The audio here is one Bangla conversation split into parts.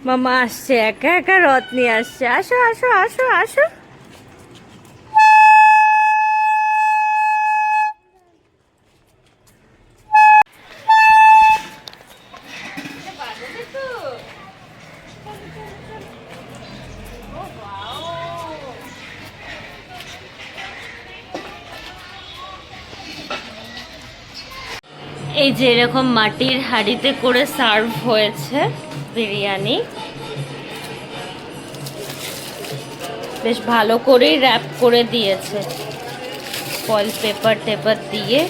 মামা আসছে, একা একা রথ নিয়ে আসছে। আসো আসো আসো আসো। এই যে এরকম মাটির হাঁড়িতে করে সার্ভ হয়েছে বিরিয়ানি। বেশ ভালো করেই র্যাপ করে দিয়েছে ফয়েল পেপার টেপার দিয়ে।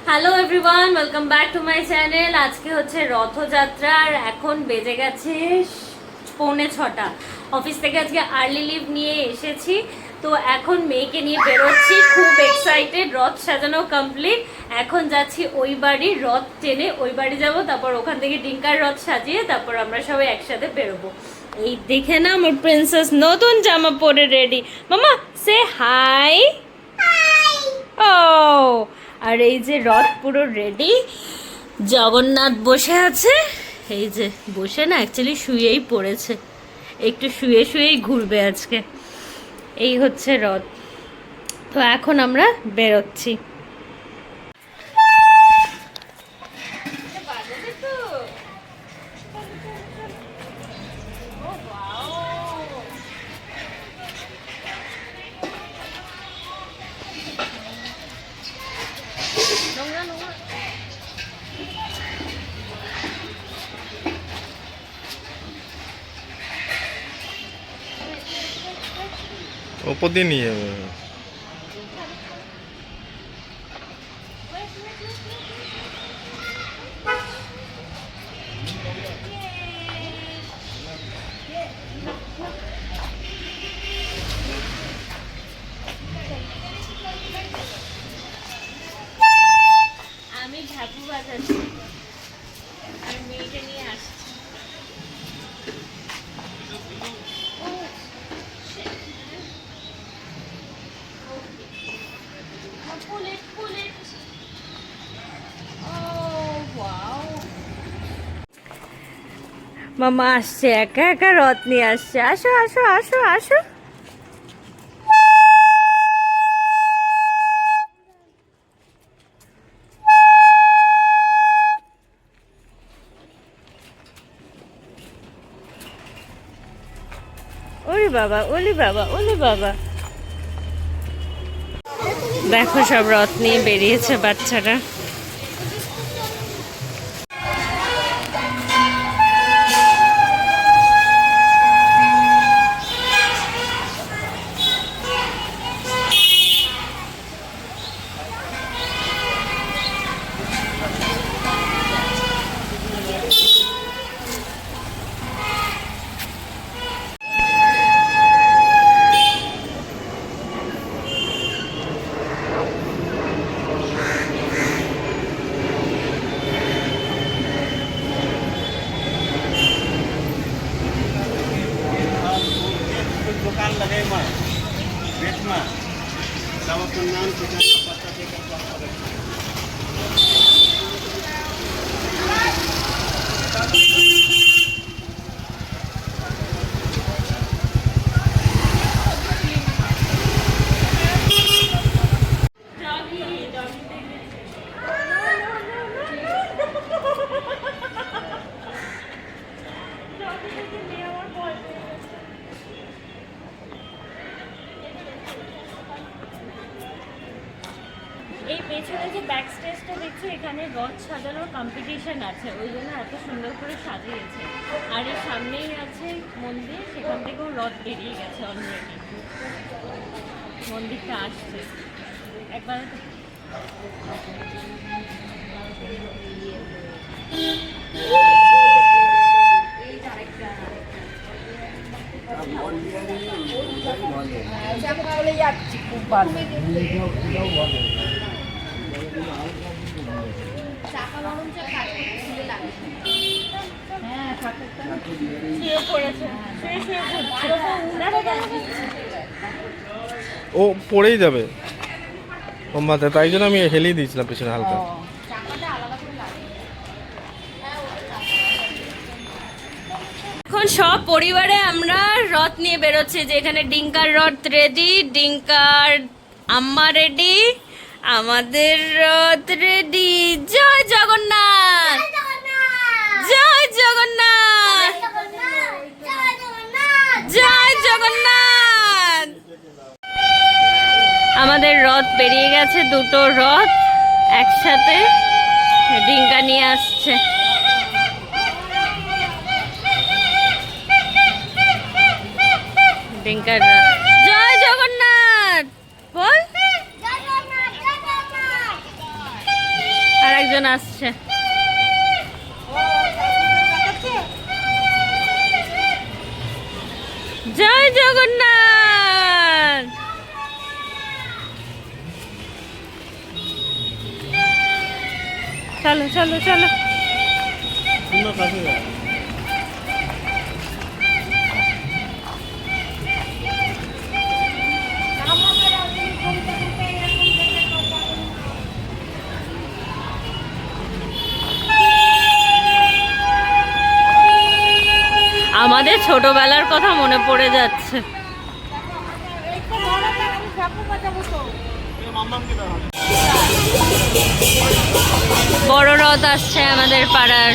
Hello everyone, welcome back to my channel. আজকে হচ্ছে রথযাত্রা আর এখন বেজে গেছে 6:45। অফিস থেকে আজকে আর্লি লিভ নিয়ে এসেছি, তো এখন মেয়েকে নিয়ে বেরোচ্ছি। খুব এক্সাইটেড, রথ সাজানো কমপ্লিট। এখন যাচ্ছি ওই বাড়ি, রথ টেনে ওই বাড়ি যাবো, তারপর ওখান থেকে ডিঙ্কার রথ সাজিয়ে তারপর আমরা সবাই একসাথে বেরোবো। এই দেখে না আমার প্রিন্সেস নতুন জামা পরে রেডি। মামা সে হাই। ও আর এই যে রথ পুরো রেডি, জগন্নাথ বসে আছে। এই যে বসে না, অ্যাকচুয়ালি শুয়েই পড়েছে, একটু শুয়ে শুয়েই ঘুরবে আজকে। এই হচ্ছে রথ। তো এখন আমরা বেরোচ্ছি। ওপর দিয়ে নিয়ে যাবে। আমি ঢাকু বাজাচ্ছি আর মেয়েকে নিয়ে আসছি। মামা আসছে, একা একা রথ নিয়ে আসছে। আসো আসো আসো আসো। ওরে বাবা, ওলে বাবা, ওলে বাবা। দেখো সব রথ নিয়ে বেরিয়েছে বাচ্চারা। दुकान लगे बेच में सब अपन नाम पिता का पता देकर এই পেছনে যে ব্যাক স্টেজটা দেখছো, এখানে রথ সাজানোর কম্পিটিশন আছে, ওই জন্য এত সুন্দর করে সাজিয়েছে। আর এর সামনেই আছে মন্দির, সেখান থেকেও রথ বেরিয়ে গেছে অলরেডি, মন্দিরটা আসছে একবার। ও পড়েই যাবে ও মাথা, তাই জন্য আমি হেলিয়ে দিয়েছিলাম পেছনে হালকা। এখন সব পরিবারে আমরা রথ নিয়ে বেরোচ্ছি, যে এখানে ডিঙ্কার রথ রেডি, ডিঙ্কার আম্মা রেডি, আমাদের রথ রেডি। জয় জগন্নাথ, জয় জগন্নাথ, জয় জগন্নাথ। আমাদের রথ বেরিয়ে গেছে, দুটো রথ একসাথে ডিঙ্কা নিয়ে আসছে। ডিঙ্কার রথ। জয় জগন্নাথ বল। আর একজন আসছে। জয় জগন্নাথ। চলো চলো চলো। আমাদের ছোটবেলার কথা মনে পড়ে যাচ্ছে। বড় রথ আসছে আমাদের পাড়ার।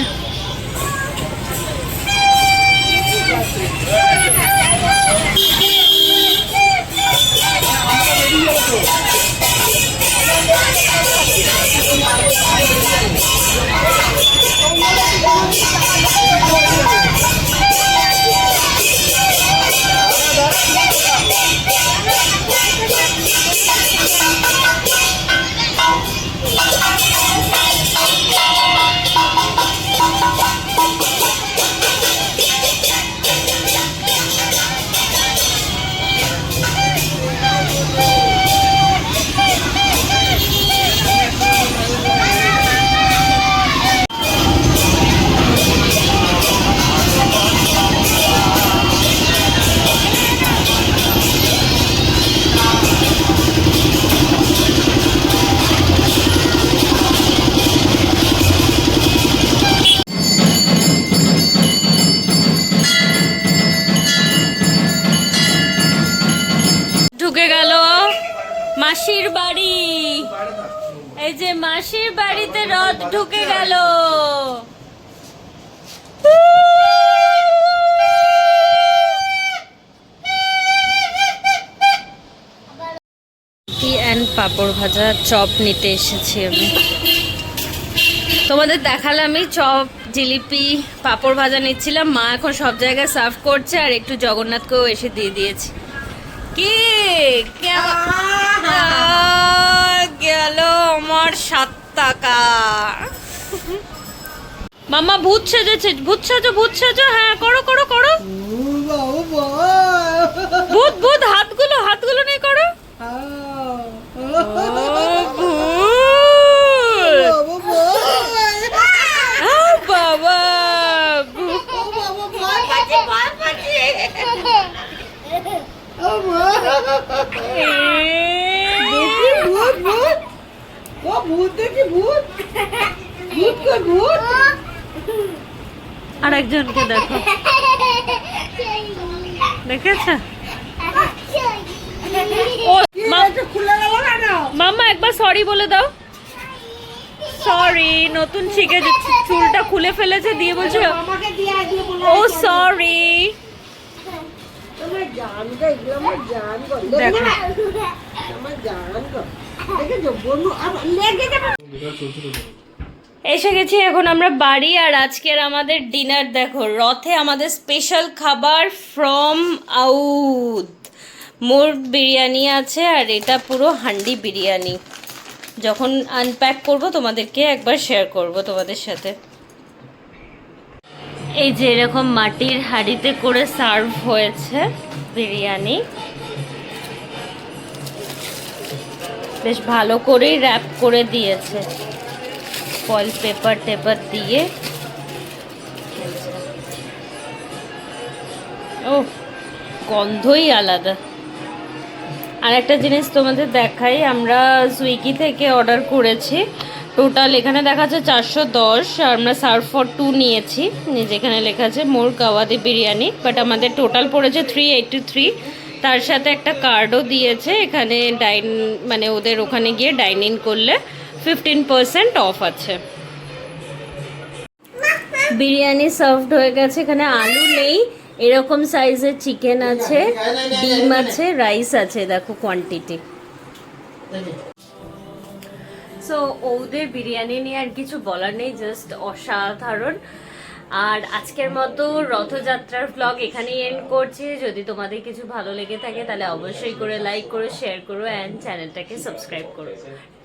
ঢুকে গেল মাসির বাড়ি। এই যে মাসির বাড়িতে রথ ঢুকে গেল। পাঁপড় ভাজা চপ নিতে এসেছি আমি। তোমাদের দেখালামই চপ, জিলিপি, পাঁপড় ভাজা নিচ্ছিলাম। মা এখন সব জায়গায় সার্ভ করছে, আর একটু জগন্নাথকেও এসে দিয়ে দিয়েছি। কি গেল আমার 7 টাকা। মামা ভূত সেজেছে, ভূত সাজো, ভূত সাজো। হ্যাঁ করো করো করো। ভূত ভূত, হাতগুলো হাতগুলো নিয়ে করো। বাবা আর একজনকে দেখো, দেখেছো? মাম্মা একবার সরি বলে দাও। সরি, নতুন শিখেছে, চুলটা খুলে ফেলেছে, দিয়ে বলছে ও সরি। এসে গেছি এখন আমরা বাড়ি। আর আজকের আমাদের ডিনার দেখো, রথে আমাদের স্পেশাল খাবার ফ্রম আউট। মোর বিরিয়ানি আছে, আর এটা পুরো হান্ডি বিরিয়ানি। যখন আনপ্যাক করব তোমাদেরকে একবার শেয়ার করব তোমাদের সাথে। এই যে এরকম মাটির হাঁড়িতে করে সার্ভ হয়েছে বিরিয়ানি। বেশ ভালো করেই র্যাপ করে দিয়েছে, ফয়েল পেপার টেপার দিয়ে। ও গন্ধই আলাদা। আর একটা জিনিস তোমাদের দেখাই, আমরা সুইগি থেকে অর্ডার করেছি টোটাল এখানে দেখাচ্ছে 410, আর আমরা সার্ভ ফর 2 নিয়েছি, যেখানে লেখা আছে মোর কাওয়াদি বিরিয়ানি, বাট আমাদের টোটাল পড়েছে 383। তার সাথে একটা কার্ডও দিয়েছে, এখানে মানে ওদের ওখানে গিয়ে ডাইন ইন করলে 15% অফ আছে। বিরিয়ানি সার্ভড হয়ে গেছে, এখানে আলু নেই, এরকম সাইজের চিকেন আছে, ডিম আছে, রাইস আছে, দেখো কোয়ান্টিটি। সো ওদের বিরিয়ানি নিয়ে আর কিছু বলার নেই, জাস্ট অসাধারণ। আর আজকের মতো রথযাত্রার ব্লগ এখানেই এন্ড করছি। যদি তোমাদের কিছু ভালো লেগে থাকে তাহলে অবশ্যই করে লাইক করো, শেয়ার করো অ্যান্ড চ্যানেলটাকে সাবস্ক্রাইব করো।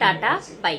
Tata, by.